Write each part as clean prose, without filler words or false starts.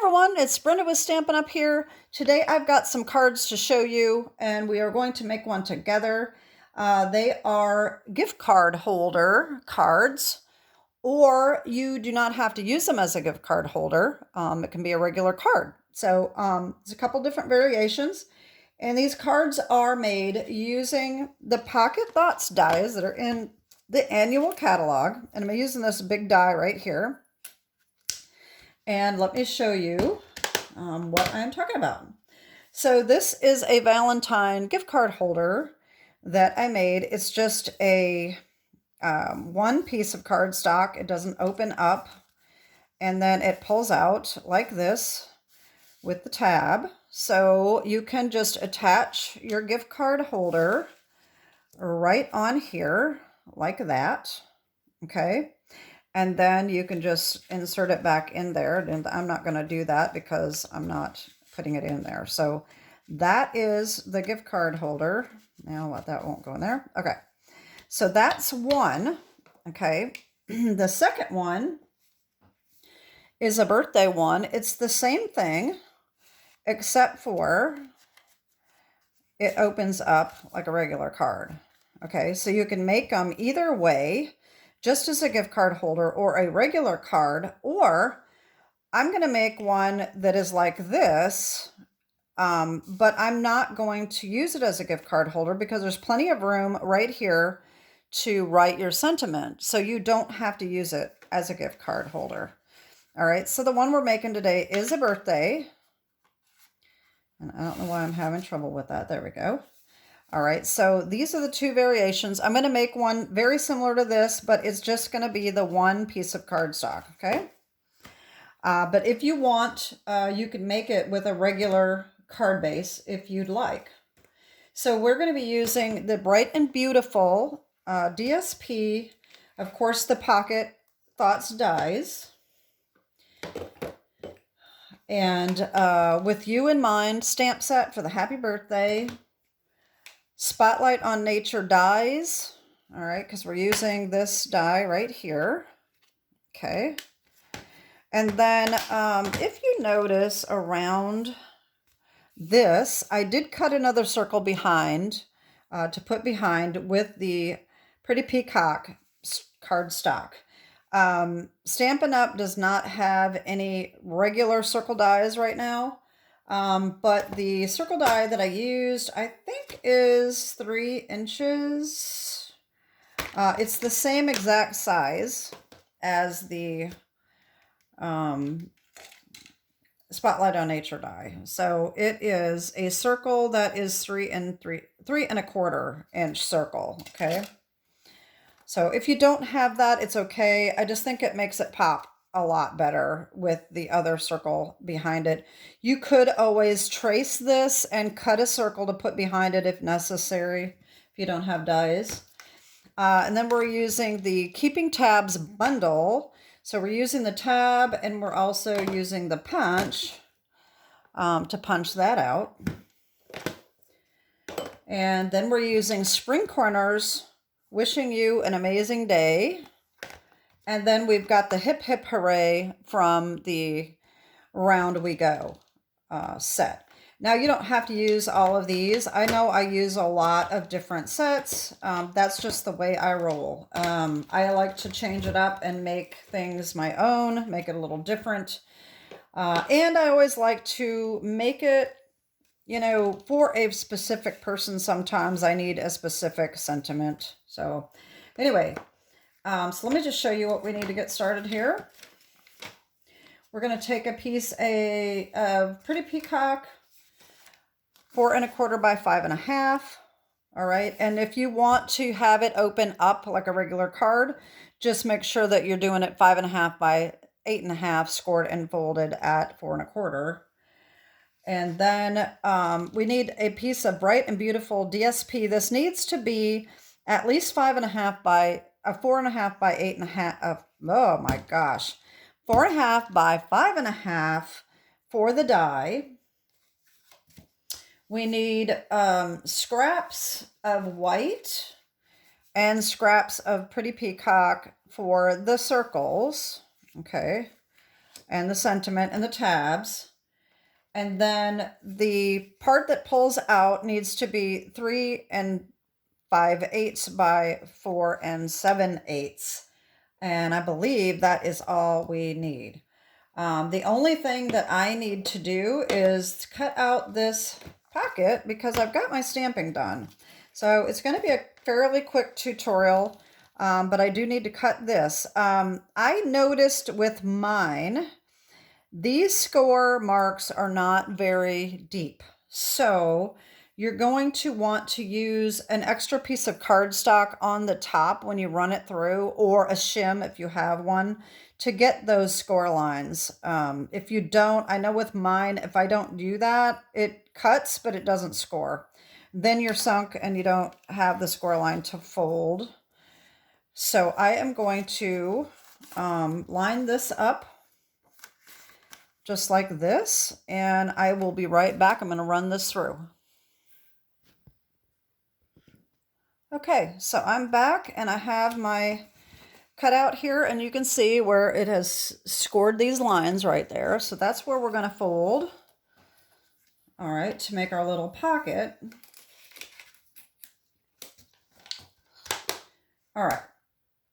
everyone, it's Brenda with Stampin' Up here. Today I've got some cards to show you and we are going to make one together. They are gift card holder cards, or you do not have to use them as a gift card holder. It can be a regular card. So there's a couple different variations, and these cards are made using the Pocket Thoughts dies that are in the annual catalog. And I'm using this big die right here. And let me show you what I'm talking about. So this is a Valentine gift card holder that I made. It's just a one piece of cardstock. It doesn't open up, and then it pulls out like this with the tab. So you can just attach your gift card holder right on here like that, okay? And then you can just insert it back in there. And I'm not going to do that because I'm not putting it in there. So that is the gift card holder. Now that won't go in there. Okay. So that's one. Okay. The second one is a birthday one. It's the same thing, except for it opens up like a regular card. Okay. So you can make them either way, just as a gift card holder or a regular card, or I'm going to make one that is like this, but I'm not going to use it as a gift card holder because there's plenty of room right here to write your sentiment. So you don't have to use it as a gift card holder. All right, so the one we're making today is a birthday. And I don't know why I'm having trouble with that. There we go. All right, so these are the two variations. I'm going to make one very similar to this, but it's just going to be the one piece of cardstock, okay? But if you want, you can make it with a regular card base if you'd like. So we're going to be using the Bright and Beautiful DSP, of course, the Pocket Thoughts dies. And with you in mind, stamp set for the happy birthday. Spotlight on Nature dies, all right, because we're using this die right here, okay. And then if you notice around this, I did cut another circle behind to put behind with the Pretty Peacock cardstock. Stampin' Up does not have any regular circle dies right now. But the circle die that I used, I think is 3 inches. It's the same exact size as the Spotlight on Nature die. So it is a circle that is 3 1/4 inch circle. Okay. So if you don't have that, it's okay. I just think it makes it pop a lot better with the other circle behind it. You could always trace this and cut a circle to put behind it if necessary, if you don't have dies. And then we're using the Keeping Tabs bundle. So we're using the tab and we're also using the punch to punch that out. And then we're using Spring Corners, Wishing You an Amazing Day. And then we've got the Hip Hip Hooray from the Round We Go set. Now, you don't have to use all of these. I know I use a lot of different sets. That's just the way I roll. I like to change it up and make things my own, make it a little different. And I always like to make it, you know, for a specific person. Sometimes I need a specific sentiment. So anyway, so let me just show you what we need to get started here. We're going to take a piece of Pretty Peacock, 4 1/4 by 5 1/2. All right. And if you want to have it open up like a regular card, just make sure that you're doing it 5 1/2 by 8 1/2, scored and folded at 4 1/4. And then we need a piece of Bright and Beautiful DSP. This needs to be at least 5 1/2 by 4 1/2 by 8 1/2. Oh my gosh. 4 1/2 by 5 1/2 for the die. We need scraps of white and scraps of Pretty Peacock for the circles. Okay. and the sentiment and the tabs. And then the part that pulls out needs to be 3 5/8 by 4 7/8. And I believe that is all we need. The only thing that I need to do is cut out this pocket because I've got my stamping done. So it's going to be a fairly quick tutorial, but I do need to cut this. I noticed with mine, these score marks are not very deep. So you're going to want to use an extra piece of cardstock on the top when you run it through, or a shim if you have one, to get those score lines. If you don't, I know with mine, if I don't do that, it cuts, but it doesn't score. Then you're sunk and you don't have the score line to fold. So I am going to line this up just like this, and I will be right back. I'm going to run this through. Okay, so I'm back and I have my cutout here, and you can see where it has scored these lines right there. So that's where we're going to fold. All right, to make our little pocket. All right,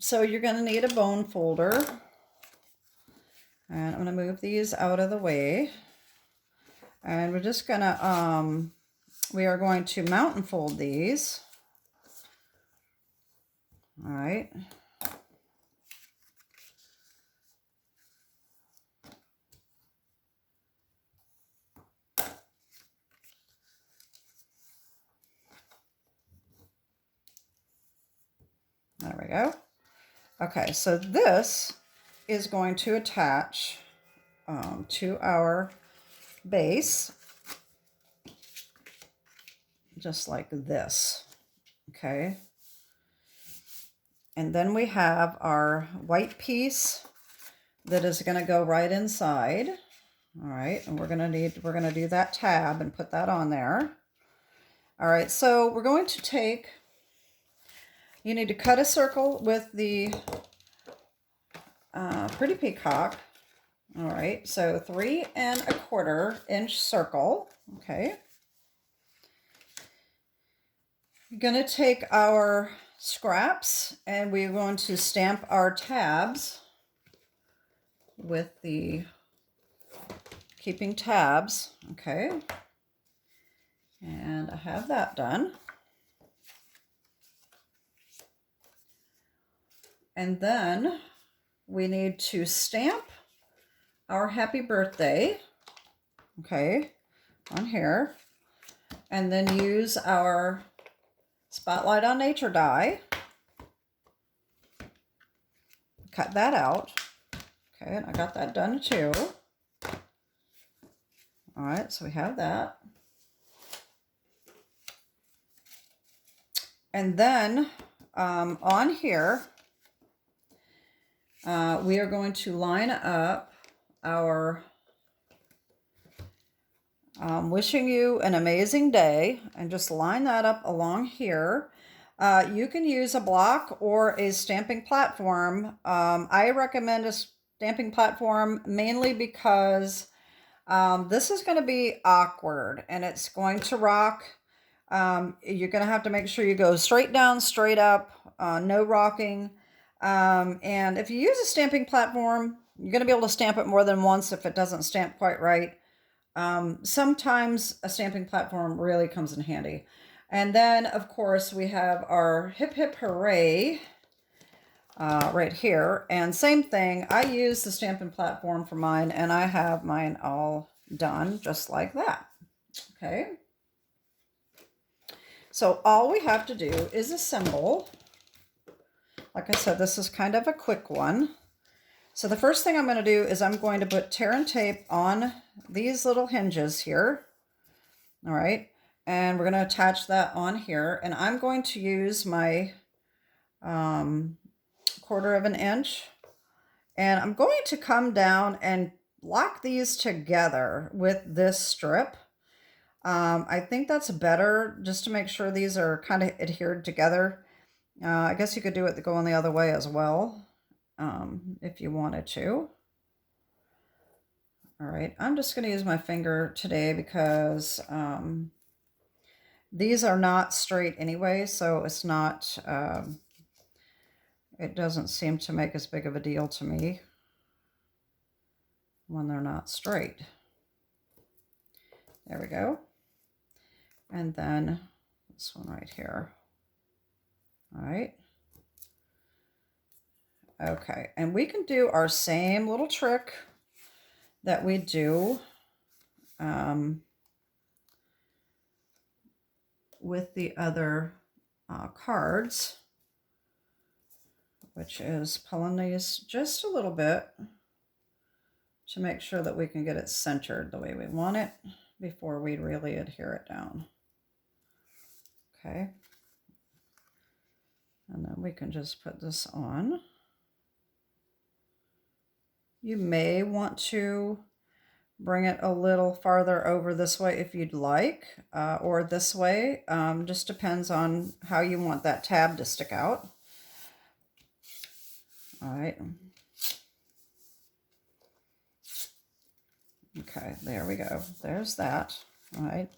so you're going to need a bone folder. And I'm going to move these out of the way. And we're just going to, we are going to mount and fold these. All right. There we go. Okay, so this is going to attach to our base, just like this. Okay. And then we have our white piece that is going to go right inside. All right, and we're going to do that tab and put that on there. All right, so we're going to take, you need to cut a circle with the Pretty Peacock. All right, so 3 1/4 inch circle. Okay. We're going to take our scraps and we're going to stamp our tabs with the keeping tabs. Okay. And I have that done. And then we need to stamp our happy birthday, okay, on here. And then use our Spotlight on Nature die. Cut that out. Okay, and I got that done too. All right, so we have that. And then on here, we are going to line up our wishing you an amazing day, and just line that up along here. You can use a block or a stamping platform. I recommend a stamping platform mainly because this is going to be awkward and it's going to rock. You're going to have to make sure you go straight down, straight up, no rocking. And if you use a stamping platform, you're going to be able to stamp it more than once if it doesn't stamp quite right. Sometimes a stamping platform really comes in handy. And then, of course, we have our Hip Hip Hooray right here. And same thing, I use the stamping platform for mine, and I have mine all done just like that. Okay. So all we have to do is assemble. Like I said, this is kind of a quick one. So the first thing I'm going to do is I'm going to put tear and tape on these little hinges here. All right. And we're going to attach that on here. And I'm going to use my 1/4 inch. And I'm going to come down and lock these together with this strip. I think that's better, just to make sure these are kind of adhered together. I guess you could do it going the other way as well, if you wanted to. All right, I'm just going to use my finger today because these are not straight anyway, so it's not, it doesn't seem to make as big of a deal to me when they're not straight. There we go. And then this one right here. All right. Okay, and we can do our same little trick that we do with the other cards, which is pulling these just a little bit to make sure that we can get it centered the way we want it before we really adhere it down. Okay. And then we can just put this on. You may want to bring it a little farther over this way if you'd like, or this way. Just depends on how you want that tab to stick out. All right. Okay, there we go. There's that. All right.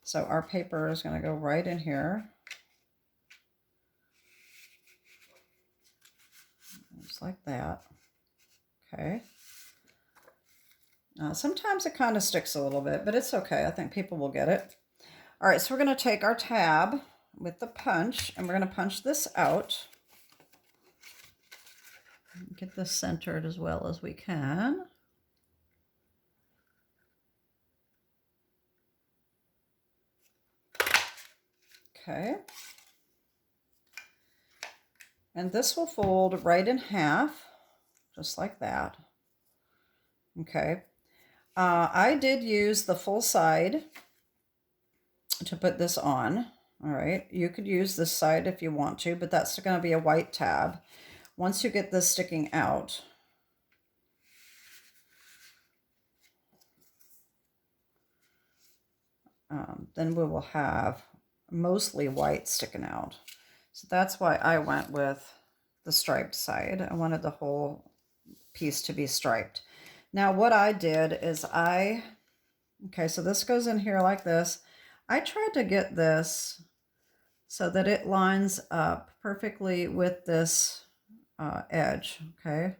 So our paper is going to go right in here. Just like that. Okay. Sometimes it kind of sticks a little bit, but it's okay. I think people will get it. All right, so we're going to take our tab with the punch, and we're going to punch this out. Get this centered as well as we can. Okay. And this will fold right in half, just like that. Okay. I did use the full side to put this on. All right. You could use this side if you want to, but that's going to be a white tab. Once you get this sticking out, then we will have mostly white sticking out. So that's why I went with the striped side. I wanted the whole piece to be striped. Now what I did is okay, so this goes in here like this. I tried to get this so that it lines up perfectly with this edge, okay?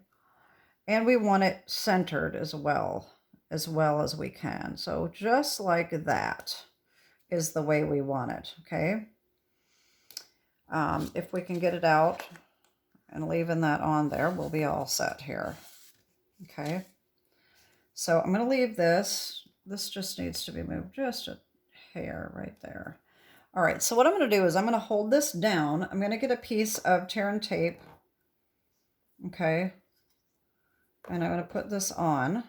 And we want it centered as well as we can. So just like that is the way we want it, okay? If we can get it out and leaving that on there, we'll be all set here, okay? So I'm going to leave this. This just needs to be moved just a hair right there. All right, so what I'm going to do is I'm going to hold this down. I'm going to get a piece of tear and tape, okay? And I'm going to put this on.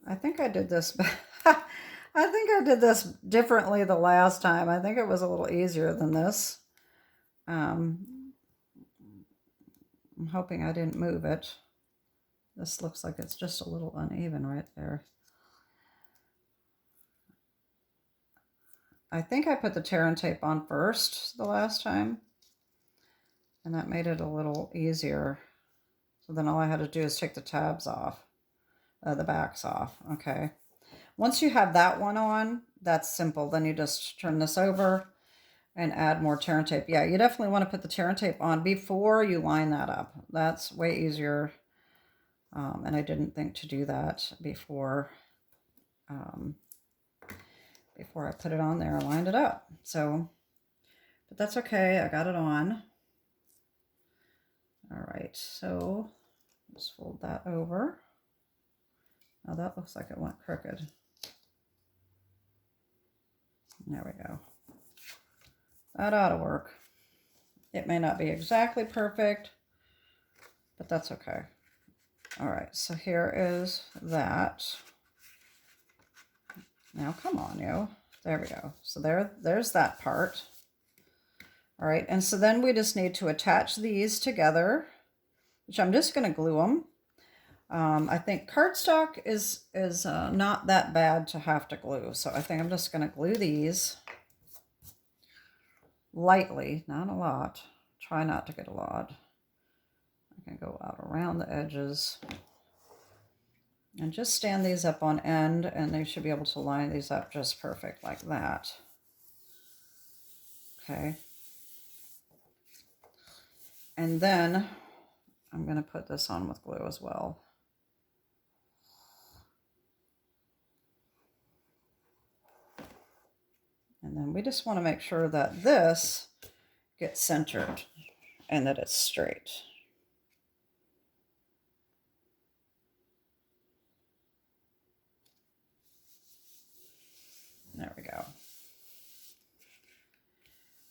I think I did this, I think I did this differently the last time. I think it was a little easier than this. I'm hoping I didn't move it. This looks like it's just a little uneven right there. I think I put the tear and tape on first the last time, and that made it a little easier. So then all I had to do is take the tabs off, the backs off, okay? Once you have that one on, that's simple. Then you just turn this over and add more tear and tape. Yeah, you definitely want to put the tear and tape on before you line that up. That's way easier. And I didn't think to do that before I put it on there and lined it up. So, but that's okay. I got it on. All right, so just fold that over. Now that looks like it went crooked. There we go. That ought to work. It may not be exactly perfect, but that's okay. All right, so here is that. Now, come on, you. There we go. So there's that part. All right, and so then we just need to attach these together, which I'm just going to glue them. I think cardstock is not that bad to have to glue. So I think I'm just going to glue these lightly, not a lot. Try not to get a lot. I can go out around the edges. And just stand these up on end, and they should be able to line these up just perfect like that. Okay. And then I'm going to put this on with glue as well. And then we just want to make sure that this gets centered and that it's straight. There we go.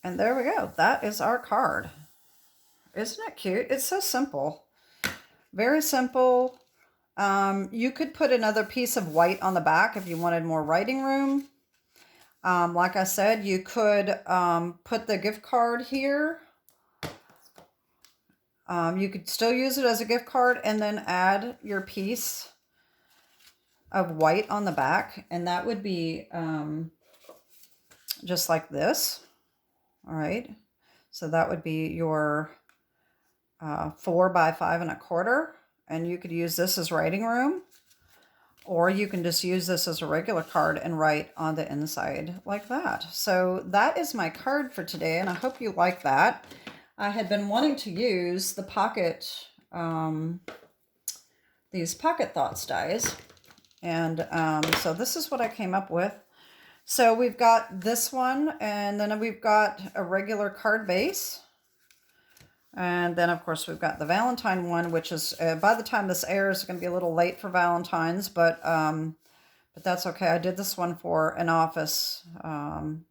And there we go. That is our card. Isn't it cute? It's so simple. Very simple. You could put another piece of white on the back if you wanted more writing room. Like I said, you could put the gift card here. You could still use it as a gift card and then add your piece of white on the back. And that would be just like this. All right. So that would be your 4 by 5 1/4. And you could use this as writing room. Or you can just use this as a regular card and write on the inside like that. So that is my card for today, and I hope you like that. I had been wanting to use the pocket, these pocket thoughts dies. And so this is what I came up with. So we've got this one, and then we've got a regular card base. And then, of course, we've got the Valentine one, which is, by the time this airs, it's going to be a little late for Valentine's, but that's okay. I did this one for an office, an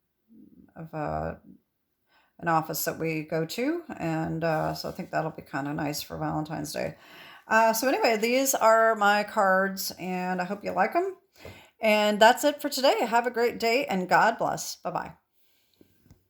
office that we go to, and so I think that'll be kind of nice for Valentine's Day. So anyway, these are my cards, and I hope you like them. And that's it for today. Have a great day, and God bless. Bye-bye.